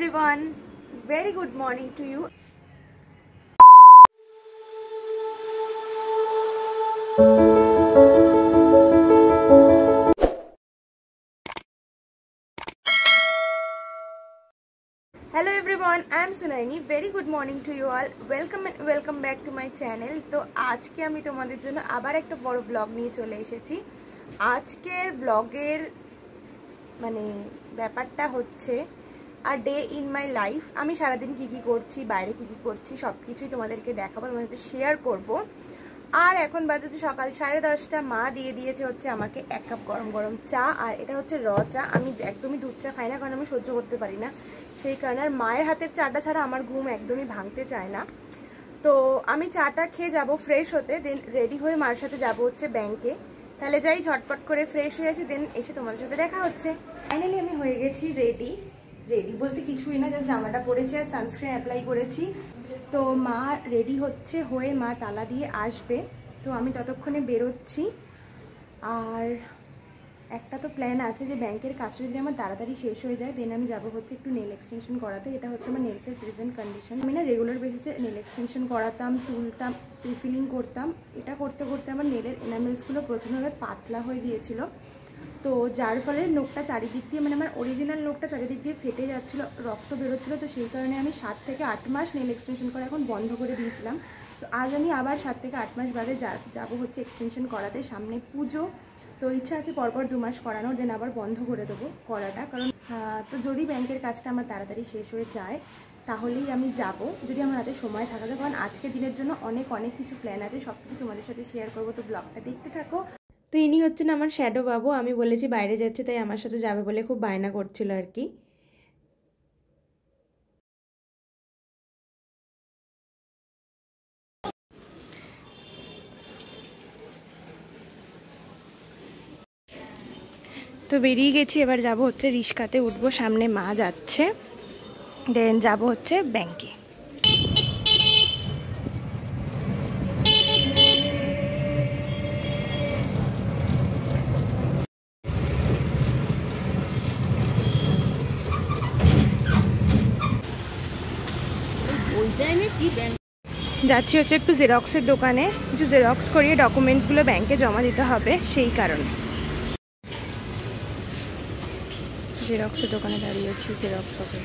everyone, very good morning to you. Hello everyone, I am Sunaini. Very good morning to you all. Welcome back to my channel. তো আজকে আমি তোমাদের জন্য আবার একটা বড় ব্লগ নিয়ে চলে এসেছি। আজকের ব্লগের মানে ব্যাপারটা হচ্ছে a day in my life. আমি সারাদিন কি কি করছি, বাইরে কি কি করছি সবকিছুই তোমাদেরকে দেখাবো, তোমাদের সাথে শেয়ার করব। আর এখন বাজে সকাল 10:30। মা দিয়ে দিয়েছে হচ্ছে আমাকে 1 কাপ গরম গরম চা, আর এটা হচ্ছে র চা। আমি একদমই দুধ চা খাই না, কারণ আমি সহ্য করতে পারি না, সেই কারণে। আর মায়ের হাতের চাটা ছাড়া আমার ঘুম একদমই ভাঙতে চায় না। তো আমি চাটা খেয়ে যাব ফ্রেশ হতে, দেন রেডি হয়ে মার সাথে যাব হচ্ছে ব্যাংকে। তাহলে যাই, ঝটপট করে ফ্রেশ হয়ে আসি, দেন এসে তোমাদের সাথে দেখা হচ্ছে। ফাইনালি আমি হয়ে গেছি রেডি বলতে কিছুই না, জাস্ট জামাটা পরেছি আর সানস্ক্রিন অ্যাপ্লাই করেছি। তো মা রেডি হচ্ছে, হয়ে মা তালা দিয়ে আসবে, তো আমি ততক্ষণে বেরোচ্ছি। আর একটা তো প্ল্যান আছে যে ব্যাংকের কাজটা যদি আমার তাড়াতাড়ি শেষ হয়ে যায়, দেন আমি যাবো হচ্ছে একটু নেল এক্সটেনশন করাতে। এটা হচ্ছে আমার নেলসের প্রেজেন্ট কন্ডিশন। আমি না রেগুলার বেসিসে নেল এক্সটেনশন করাতাম, তুলতাম, রিফিলিং করতাম। এটা করতে করতে আমার নেলের এনামেলসগুলো প্রচণ্ডভাবে পাতলা হয়ে গিয়েছিল, তো যার ফলে নোকটা চারিদিক দিয়ে, মানে আমার অরিজিনাল নোকটা চারিদিক দিয়ে ফেটে যাচ্ছিলো, রক্ত বেরোচ্ছিলো। তো সেই কারণে আমি 7 থেকে 8 মাস নেল এক্সটেনশন করা এখন বন্ধ করে দিয়েছিলাম। তো আজ আমি আবার 7 থেকে 8 মাস বাদে যাবো হচ্ছে এক্সটেনশন করাতে। সামনে পুজো, তো ইচ্ছা আছে পরপর 2 মাস করানোর, দেন আবার বন্ধ করে দেবো করাটা। কারণ তো যদি ব্যাংকের কাজটা আমার তাড়াতাড়ি শেষ হয়ে যায় তাহলেই আমি যাব, যদি আমার হাতে সময় থাকে। কারণ আজকের দিনের জন্য অনেক কিছু প্ল্যান আছে, সব কিছু তোমাদের সাথে শেয়ার করবো। তো ব্লগটা দেখতে থাকো। তো ইনি হচ্ছেন আমার শ্যাডো বাবু। আমি বলেছি বাইরে যাচ্ছে, তাই আমার সাথে যাবে বলে খুব বায়না করছিল আর কি। তো বেরিয়ে গেছি, এবার যাব হচ্ছে রিক্সাতে উঠবো, সামনে মা যাচ্ছে, দেন যাব হচ্ছে ব্যাংকে। যাচ্ছি হচ্ছে একটু জেরক্সের দোকানে, কিছু জেরক্স করিয়ে ডকুমেন্টসগুলো ব্যাংকে জমা দিতে হবে, সেই কারণে জেরক্সের দোকানে দাঁড়িয়েছি। জেরক্স হবে,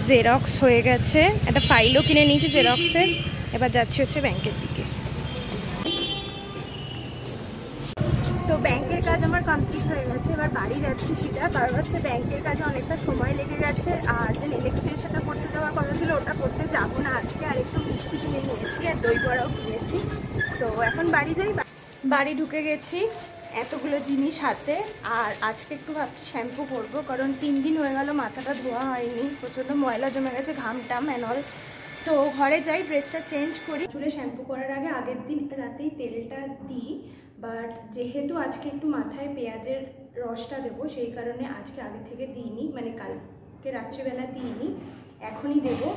জেরক্স হয়ে গেছে, একটা ফাইলও কিনে নিয়েছি জেরক্সের। এবার যাচ্ছি হচ্ছে ব্যাংকের দিকে। তো ব্যাংকের কাজ আমার কমপ্লিট হয়ে গেছে, এবার বাড়ি যাচ্ছি সেটা। কারণ হচ্ছে ব্যাংকের কাজে অনেকটা সময় লেগে গেছে, আর যে নেল এক্সটেনশনটা করতে যাওয়ার কথা ছিল ওটা করতে যাবো না আজকে। আর একটু মিষ্টি কিনে নিয়েছি আর দই বড়াও কিনেছি। তো এখন বাড়ি যাই। বাড়ি ঢুকে গেছি এতগুলো জিনিস হাতে। আর আজকে একটু ভাবছি শ্যাম্পু করবো, কারণ 3 দিন হয়ে গেল মাথাটা ধোয়া হয়নি, প্রচণ্ড ময়লা জমে গেছে, ঘামটাম অ্যানল। তো ঘরে যাই, ড্রেসটা চেঞ্জ করি। চুলে শ্যাম্পু করার আগে আগের দিন রাতেই তেলটা দিই, বাট যেহেতু আজকে একটু মাথায় পেঁয়াজের রসটা দেবো, সেই কারণে আজকে আগে থেকে দিইনি, মানে কালকে রাত্রিবেলা দিইনি, এখনই দেবো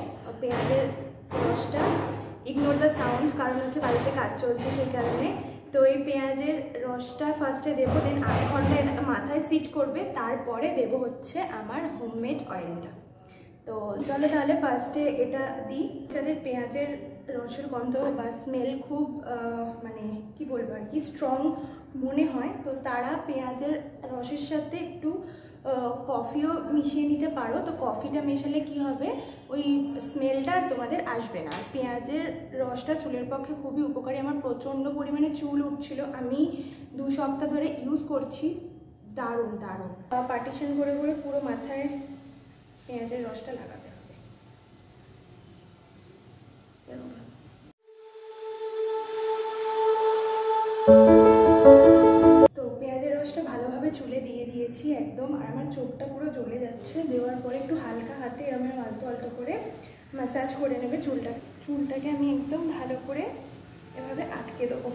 পেঁয়াজের রসটা। ইগনোর দ্য সাউন্ড, কারণ হচ্ছে বাড়িতে কাজ চলছে সেই কারণে। তো এই পেঁয়াজের রসটা ফার্স্টে দেবো, দেন আধ ঘন্টা মাথায় সিট করবে, তারপরে দেবো হচ্ছে আমার হোমমেড অয়েলটা। তো চলো তাহলে ফার্স্টে এটা দিই। যাদের পেঁয়াজের রসের গন্ধ বা স্মেল খুব মানে কি বলবো আর কি স্ট্রং মনে হয়, তো তারা পেঁয়াজের রসের সাথে একটু কফিও মিশিয়ে নিতে পারো। তো কফিটা মেশালে কি হবে, ওই স্মেলটা আর তোমাদের আসবে না। আর পেঁয়াজের রসটা চুলের পক্ষে খুবই উপকারী। আমার প্রচণ্ড পরিমাণে চুল উঠছিল, আমি 2 সপ্তাহ ধরে ইউজ করছি, দারুণ দারুণ। পার্টিশন করে করে পুরো মাথায় পেঁয়াজের রসটা লাগাতে হবে। তো পেঁয়াজের রসটা ভালোভাবে চুলে দিয়ে দিয়েছি একদম, আর আমার চোখটা পুরো জ্বলে যাচ্ছে। দেওয়ার পরে একটু হালকা হাতে এরকম আলতো আলতো করে ম্যাসাজ করে নেবে চুলটাকে আমি একদম ভালো করে এভাবে আটকে দেবো।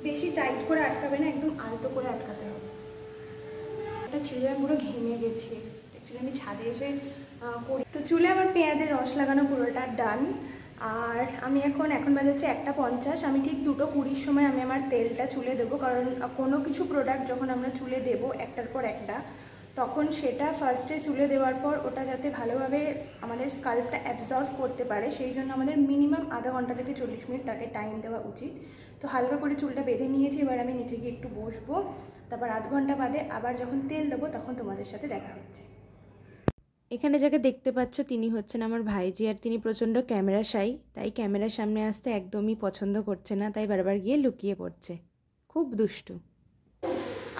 বেশি টাইট করে আটকাবে না, একদম আলতো করে আটকাতে হবে। এটা ছিঁড়ে আমি পুরো ঘেমে গেছি, অ্যাকচুয়ালি আমি ছাদে এসে করি। তো চুলে আমার পেঁয়াজের রস লাগানো পুরোটা ডান। আর আমি এখন বাজে হচ্ছে 1:50। আমি ঠিক 2:20 সময় আমি আমার তেলটা চুলে দেবো, কারণ কোনো কিছু প্রোডাক্ট যখন আমরা চুলে দেবো একটার পর একটা, তখন সেটা ফার্স্টে চুলে দেওয়ার পর ওটা যাতে ভালোভাবে আমাদের স্কাল্পটা অ্যাবজর্ব করতে পারে, সেই জন্য আমাদের মিনিমাম আধা ঘন্টা থেকে 40 মিনিট তাকে টাইম দেওয়া উচিত। তো হালকা করে চুলটা বেঁধে নিয়েছি, এবার আমি নিচে গিয়ে একটু বসবো, তারপর আধ ঘন্টা বাদে আবার যখন তেল দেবো তখন তোমাদের সাথে দেখা হচ্ছে। এখানে যাকে দেখতে পাচ্ছ তিনি হচ্ছেন আমার ভাইজি, আর তিনি প্রচণ্ড ক্যামেরা শাই, তাই ক্যামেরার সামনে আসতে একদমই পছন্দ করছে না, তাই বারবার গিয়ে লুকিয়ে পড়ছে, খুব দুষ্টু।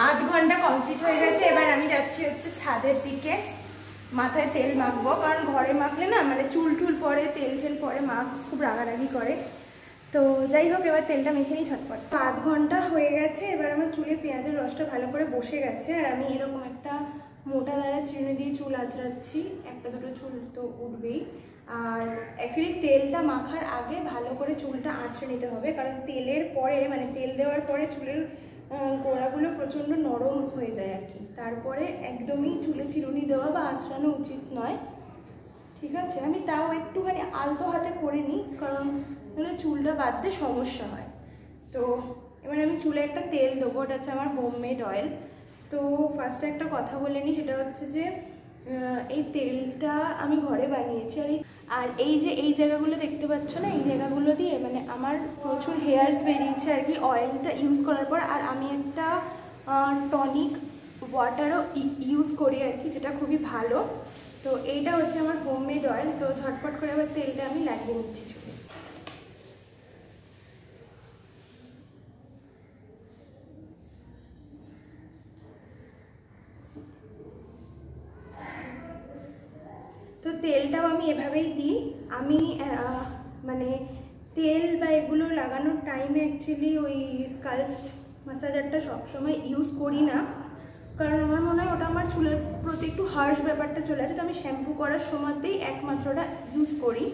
8 ঘন্টা কমপ্লিট হয়ে গেছে, এবার আমি যাচ্ছি হচ্ছে ছাদের দিকে মাথায় তেল মাখবো, কারণ ঘরে মাখলে না মানে চুল টুল পরে তেল পরে মা খুব রাগারাগি করে। তো যাই হোক, এবার তেলটা মেখে নিই ঝটপট। 8 ঘন্টা হয়ে গেছে, এবার আমার চুলে পেঁয়াজের রসটা ভালো করে বসে গেছে, আর আমি এরকম একটা মোটা দ্বারা চিরুনি দিয়ে চুল আঁচড়াচ্ছি, একটা দুটো চুল তো উঠবেই। আর অ্যাকচুয়ালি তেলটা মাখার আগে ভালো করে চুলটা আঁচড়ে নিতে হবে, কারণ তেলের পরে মানে তেল দেওয়ার পরে চুলের গোড়াগুলো প্রচণ্ড নরম হয়ে যায় আর কি, তারপরে একদমই চুলে চিরুনি দেওয়া বা আঁচড়ানো উচিত নয়, ঠিক আছে? আমি তাও একটুখানি আলতো হাতে করে নিই, কারণ চুলটা বাঁধতে সমস্যা হয়। তো এবার আমি চুলে একটা তেল দেবো, ওটা হচ্ছে আমার হোমমেড অয়েল। তো ফার্স্টে একটা কথা বলে নিই, সেটা হচ্ছে যে এই তেলটা আমি ঘরে বানিয়েছি, আর এই যে এই জায়গাগুলো দেখতে পাচ্ছ না, এই জায়গাগুলো দিয়ে মানে আমার প্রচুর হেয়ার্স বেরিয়েছে আর কি অয়েলটা ইউজ করার পর। আর আমি একটা টনিক ওয়াটারও ইউজ করি আর কি, যেটা খুবই ভালো। তো এইটা হচ্ছে আমার হোমমেড অয়েল। তো ঝটপট করে আবার তেলটা আমি লাগিয়ে নিচ্ছি চুলে। তো তেলটাও আমি এভাবেই দিই। আমি মানে তেল বা এগুলো লাগানোর টাইমে অ্যাকচুয়ালি ওই স্কাল্প ম্যাসাজারটা সবসময় ইউজ করি না, কারণ আমার মনে হয় ওটা আমার চুলের প্রতি একটু হার্শ ব্যাপারটা চলে আসে। তো আমি শ্যাম্পু করার সময়তেই একমাত্র ওটা ইউজ করি,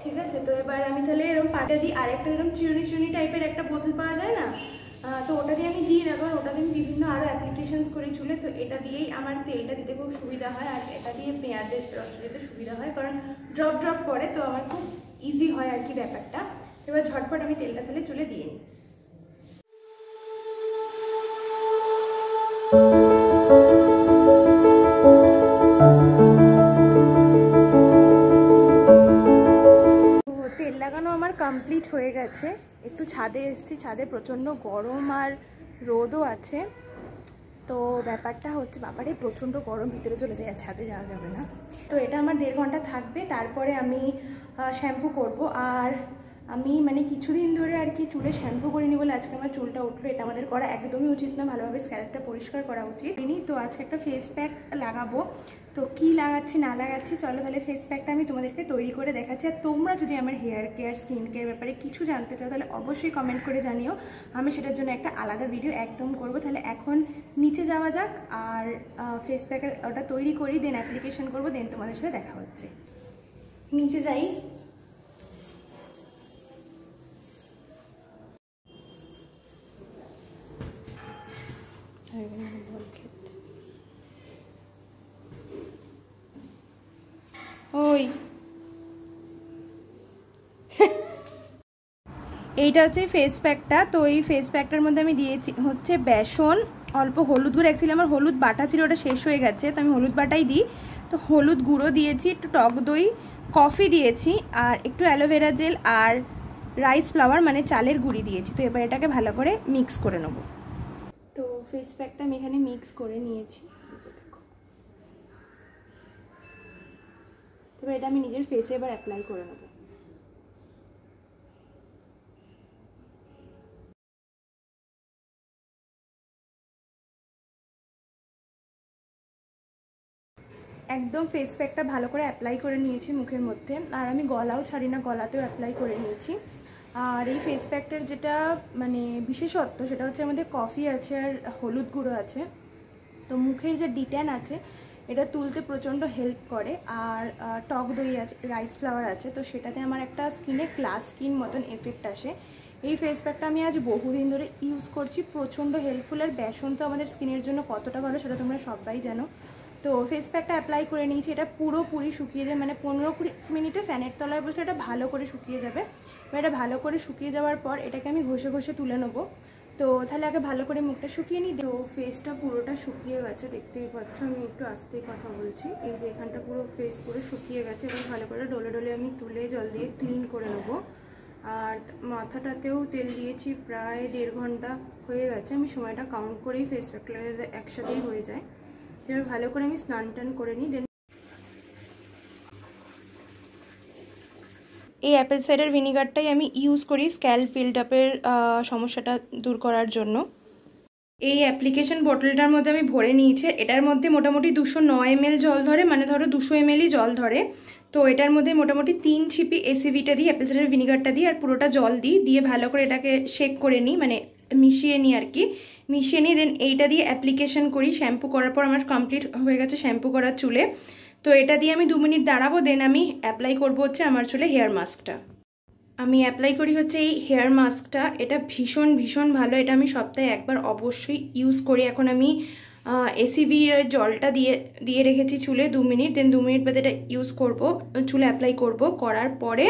ঠিক আছে? তো এবার আমি তাহলে এরকম পাটা দিই, আর একটা এরকম চিরুনি টাইপের একটা বোতল পাওয়া যায় না, তো ওটা দিয়ে আমি দিই না, কারণ ওটা দিয়ে আমি বিভিন্ন আরও অ্যাপ্লিকেশনস করি চুলে। তো এটা দিয়েই আমার তেলটা দিতে খুব সুবিধা হয়, আর এটা দিয়ে পেঁয়াজের রস দিতে সুবিধা হয়, কারণ ড্রপ পরে, তো আমার খুব ইজি হয় আর কি ব্যাপারটা। এবার ঝটপট আমি তেলটা তাহলে চুলে দিয়ে নিই। তেল লাগানো আমার কমপ্লিট হয়ে গেছে, একটু ছাদে এসেছি, ছাদে প্রচণ্ড গরম আর রোদও আছে। তো ব্যাপারটা হচ্ছে বাবারে প্রচণ্ড গরম, ভিতরে চলে যায়, ছাদে যাওয়া যাবে না। তো এটা আমার 1.5 ঘন্টা থাকবে, তারপরে আমি শ্যাম্পু করব। আর আমি মানে কিছুদিন ধরে আর কি চুলে শ্যাম্পু করিনি বলে আজকে আমার চুলটা উঠলো, এটা আমাদের করা একদমই উচিত না, ভালোভাবে স্ক্যাল্পটা পরিষ্কার করা উচিত। তো আজকে একটা ফেস প্যাক লাগাবো, তো কি লাগাচ্ছি না লাগাচ্ছি চলো তাহলে ফেস প্যাকটা আমি তোমাদেরকে তৈরি করে দেখাচ্ছি। আর তোমরা যদি আমার হেয়ার কেয়ার স্কিন কেয়ার ব্যাপারে কিছু জানতে চাও তাহলে অবশ্যই কমেন্ট করে জানিও, আমি সেটার জন্য একটা আলাদা ভিডিও একদম করব। তাহলে এখন নিচে যাওয়া যাক আর ফেস প্যাকের ওটা তৈরি করি, দেন অ্যাপ্লিকেশন করবো, দেন তোমাদের সাথে দেখা হচ্ছে। নিচে যাই। ওই এইটা হচ্ছে ফেস প্যাকটা। তো এই ফেস প্যাকটার মধ্যে আমি দিয়েছি হচ্ছে বেসন, অল্প হলুদ গুঁড়ো, অ্যাকচুয়ালি আমার হলুদ বাটা ছিল, ওটা শেষ হয়ে গেছে, তো আমি হলুদ বাটাই দিই। তো হলুদ গুঁড়ো দিয়েছি, একটু টক দই, কফি দিয়েছি, আর একটু অ্যালোভেরা জেল, আর রাইস ফ্লাওয়ার মানে চালের গুঁড়ি দিয়েছি। তো এবার এটাকে ভালো করে মিক্স করে নেব। তো ফেস প্যাকটা আমি এখানে মিক্স করে নিয়েছি, তবে এটা আমি নিজের ফেসে এবার অ্যাপ্লাই করে নেব। একদম ফেস প্যাকটা ভালো করে অ্যাপ্লাই করে নিয়েছি মুখের মধ্যে, আর আমি গলাও ছাড়ি না, গলাতেও অ্যাপ্লাই করে নিয়েছি। আর এই ফেস প্যাকটার যেটা মানে বিশেষত্ব সেটা হচ্ছে আমাদের কফি আছে আর হলুদ গুঁড়ো আছে, তো মুখের যে ডিট্যান আছে এটা তুলতে প্রচণ্ড হেল্প করে। আর টক দই আছে, রাইস ফ্লাওয়ার আছে, তো সেটাতে আমার একটা স্কিনে গ্লাস স্কিন মতন এফেক্ট আসে। এই ফেস প্যাকটা আমি আজ বহুদিন ধরে ইউজ করছি, প্রচণ্ড হেল্পফুল। আর বেসন তো আমাদের স্কিনের জন্য কতটা ভালো সেটা তোমরা সবাই জানো। তো ফেস প্যাকটা অ্যাপ্লাই করে নিয়েছি। এটা পুরোপুরি শুকিয়ে যায়, মানে 15-20 মিনিটে ফ্যানের তলায় বসে এটা ভালো করে শুকিয়ে যাবে। এটা ভালো করে শুকিয়ে যাওয়ার পর এটাকে আমি ঘষে ঘষে তুলে নেবো। তো তাহলে আগে ভালো করে মুখটা শুকিয়ে নিই। তো ফেসটা পুরোটা শুকিয়ে গেছে, দেখতেই পাচ্ছ। আমি একটু আস্তেই কথা বলছি। এই যে এখানটা পুরো ফেস পুরো শুকিয়ে গেছে এবং ভালো করে ডলে ডলে আমি তুলে জল দিয়ে ক্লিন করে নেবো। আর মাথাটাতেও তেল দিয়েছি, প্রায় 1.5 ঘন্টা হয়ে গেছে। আমি সময়টা কাউন্ট করেই ফেস প্যাকটা একসাথেই হয়ে যায়। এবার ভালো করে আমি স্নান টান করে নিই। দেন এই অ্যাপেল সাইডার ভিনিগারটাই আমি ইউজ করি স্ক্যাল্প বিল্ডআপের সমস্যাটা দূর করার জন্য। এই অ্যাপ্লিকেশন বোতলটার মধ্যে আমি ভরে নিয়েছি। এটার মধ্যে মোটামুটি 209 ml জল ধরে, মানে ধরো 200 ml জল ধরে। তো এটার মধ্যে মোটামুটি 3 ছিপি এসিভিটা দিই, অ্যাপেল সাইডার ভিনিগারটা দিই, আর পুরোটা জল দিয়ে ভালো করে এটাকে শেক করে নিই, মানে মিশিয়ে নিই আর কি। মিশিয়ে নিই, দেন এইটা দিয়ে অ্যাপ্লিকেশন করি। শ্যাম্পু করার পর আমার কমপ্লিট হয়ে গেছে শ্যাম্পু করার চুলে। তো এটা দিয়ে আমি 2 মিনিট দাঁড়াবো, দেন আমি অ্যাপ্লাই করবো হচ্ছে আমার চুলে হেয়ার মাস্কটা। আমি অ্যাপ্লাই করি হচ্ছে এই হেয়ার মাস্কটা। এটা ভীষণ ভীষণ ভালো। এটা আমি সপ্তাহে একবার অবশ্যই ইউজ করি। এখন আমি এসিভি জলটা দিয়ে রেখেছি চুলে 2 মিনিট, দেন 2 মিনিট বাদে এটা ইউজ করব, চুলে অ্যাপ্লাই করব। করার পরে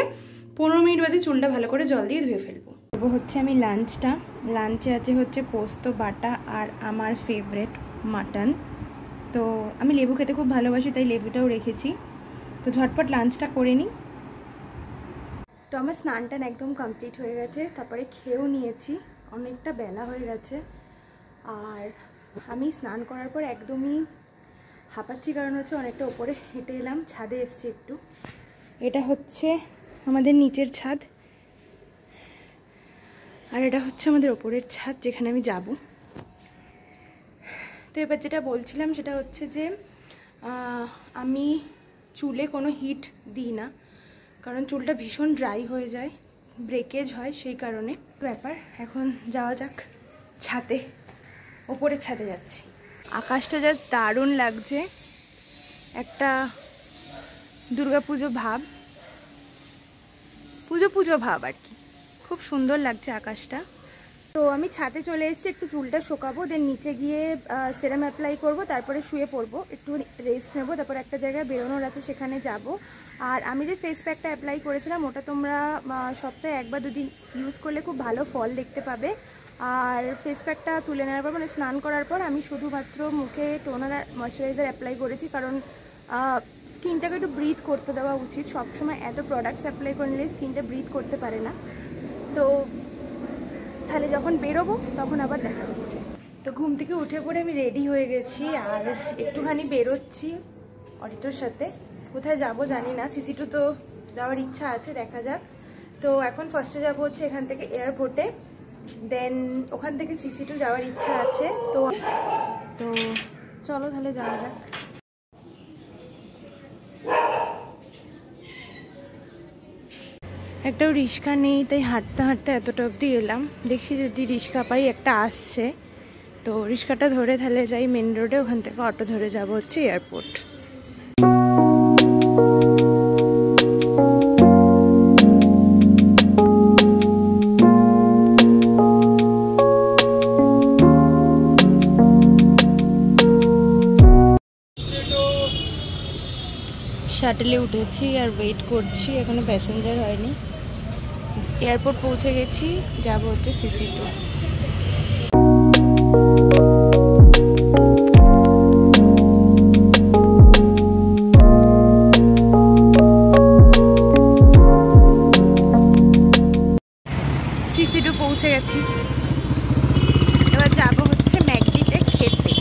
15 মিনিট বাদে চুলটা ভালো করে জল দিয়ে ধুয়ে ফেলবো। হচ্ছে আমি লাঞ্চে আছে হচ্ছে পোস্ত বাটা আর আমার ফেভারেট মাটন। তো আমি লেবু খেতে খুব ভালোবাসি, তাই লেবুটাও রেখেছি। তো ঝটপট লাঞ্চটা করে নিই। তো আমার স্নান টান একদম কমপ্লিট হয়ে গেছে, তারপরে খেয়েও নিয়েছি। অনেকটা বেলা হয়ে গেছে। আর আমি স্নান করার পর একদমই হাঁপাচ্ছি, কারণ হচ্ছে অনেকটা ওপরে হেঁটে এলাম, ছাদে এসছি একটু। এটা হচ্ছে আমাদের নিচের ছাদ, আর এটা হচ্ছে আমাদের ওপরের ছাদ যেখানে আমি যাব। তো এবার যেটা বলছিলাম সেটা হচ্ছে যে আমি চুলে কোনো হিট দিই না, কারণ চুলটা ভীষণ ড্রাই হয়ে যায়, ব্রেকেজ হয়, সেই কারণে ব্যাপার। এখন যাওয়া যাক ছাদে, ওপরের ছাদে যাচ্ছি। আকাশটা জাস্ট দারুণ লাগছে, একটা দুর্গাপুজো ভাব, পুজো ভাব আর কি। খুব সুন্দর লাগছে আকাশটা। তো আমি ছাদে চলে এসেছি, একটু চুলটা শোকাবো, দেন নিচে গিয়ে সেরাম অ্যাপ্লাই করব, তারপরে শুয়ে পড়বো, একটু রেস্ট নেবো, তারপর একটা জায়গায় বেরোনোর আছে সেখানে যাব। আর আমি যে ফেস প্যাকটা অ্যাপ্লাই করেছিলাম ওটা তোমরা সপ্তাহে 1 বা 2 দিন ইউজ করলে খুব ভালো ফল দেখতে পাবে। আর ফেস প্যাকটা তুলে নেওয়ার পর, মানে স্নান করার পর, আমি শুধুমাত্র মুখে টোনার আর ময়শ্চারাইজার অ্যাপ্লাই করেছি, কারণ স্কিনটাকে একটু ব্রিথ করতে দেওয়া উচিত। সবসময় এত প্রোডাক্টস অ্যাপ্লাই করে নিলে স্কিনটা ব্রিথ করতে পারে না। তো তাহলে যখন বেরোবো তখন আবার দেখা হচ্ছে। তো ঘুম থেকে উঠে পড়ে আমি রেডি হয়ে গেছি, আর একটুখানি বেরোচ্ছি অরিত্রর সাথে। কোথায় যাব জানি না, সিসি2 তো যাওয়ার ইচ্ছা আছে, দেখা যাক। তো এখন ফার্স্টে যাবো হচ্ছে এখান থেকে এয়ারপোর্টে, দেন ওখান থেকে সিসি2 যাওয়ার ইচ্ছা আছে। তো চলো তাহলে যাওয়া যাক। একটাও রিক্সা নেই, তাই হাঁটতে হাঁটতে এতটা অবধি এলাম। দেখি যদি রিক্সা পাই, একটা আসছে, তো রিক্সাটা ধরে তাহলে যাই মেন রোডে, ওখান থেকে অটো ধরে যাব হচ্ছে এয়ারপোর্ট। শাটলে উঠেছি আর ওয়েট করছি, এখনো প্যাসেঞ্জার হয়নি। এয়ারপোর্ট পৌঁছে গেছি, যাব হচ্ছে সিসি2। সিসি2 পৌঁছে গেছি, এবার যাব হচ্ছে ম্যাকডিতে খেতে।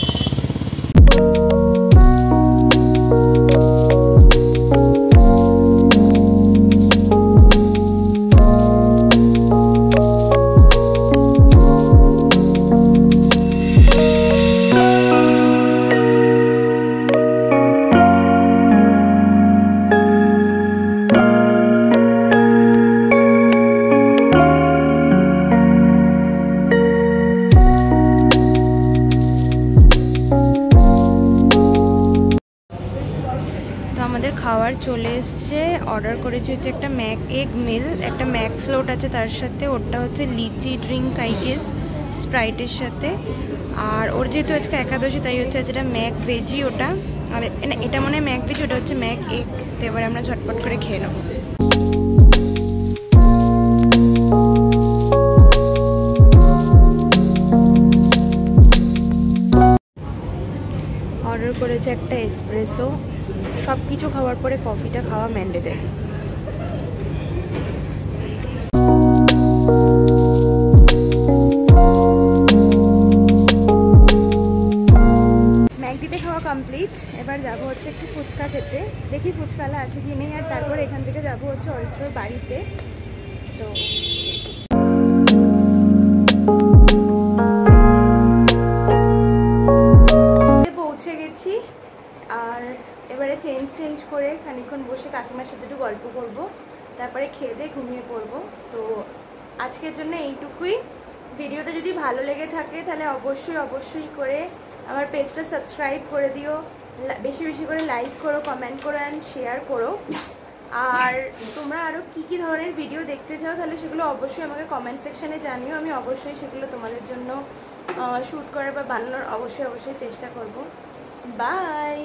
খাবার চলে এসছে, অর্ডার করেছি হচ্ছে একটা ম্যাক এগ মিল, একটা ম্যাক ফ্লোট আছে তার সাথে, ওটা হচ্ছে লিচি ড্রিঙ্ক আই গেস স্প্রাইটের সাথে। আর ওর যেহেতু আজকে একাদশী, তাই হচ্ছে যেটা ম্যাক ভেজি, ওটা আর এটা মনে হয় ম্যাক ভিজ, ওটা হচ্ছে ম্যাক এগ। তো এবারে আমরা ঝটপট করে খেয়ে নেবো। অর্ডার করেছে একটা এসপ্রেসো। সব কিছু খাওয়ার পরে কফিটা খাওয়া ম্যান্ডেটরি। ম্যাগডিতে খাওয়া কমপ্লিট। এবার যাবো হচ্ছে একটু ফুচকা খেতে, দেখি ফুচকালা আছে কি নেই। আর তারপর এখান থেকে যাবো হচ্ছে অরিত্রর বাড়িতে। তো পৌঁছে গেছি। আর এবারে চেঞ্জ করে খানিকক্ষণ বসে কাকিমার সাথে একটু গল্প করব, তারপরে খেয়ে দিয়ে ঘুমিয়ে পড়বো। তো আজকের জন্য এইটুকুই। ভিডিওটা যদি ভালো লেগে থাকে তাহলে অবশ্যই করে আমার পেজটা সাবস্ক্রাইব করে দিও, বেশি করে লাইক করো, কমেন্ট করো অ্যান্ড শেয়ার করো। আর তোমরা আরও কী ধরনের ভিডিও দেখতে চাও তাহলে সেগুলো অবশ্যই আমাকে কমেন্ট সেকশানে জানিও। আমি অবশ্যই সেগুলো তোমাদের জন্য শ্যুট করার বা বানানোর অবশ্যই চেষ্টা করব। বাই।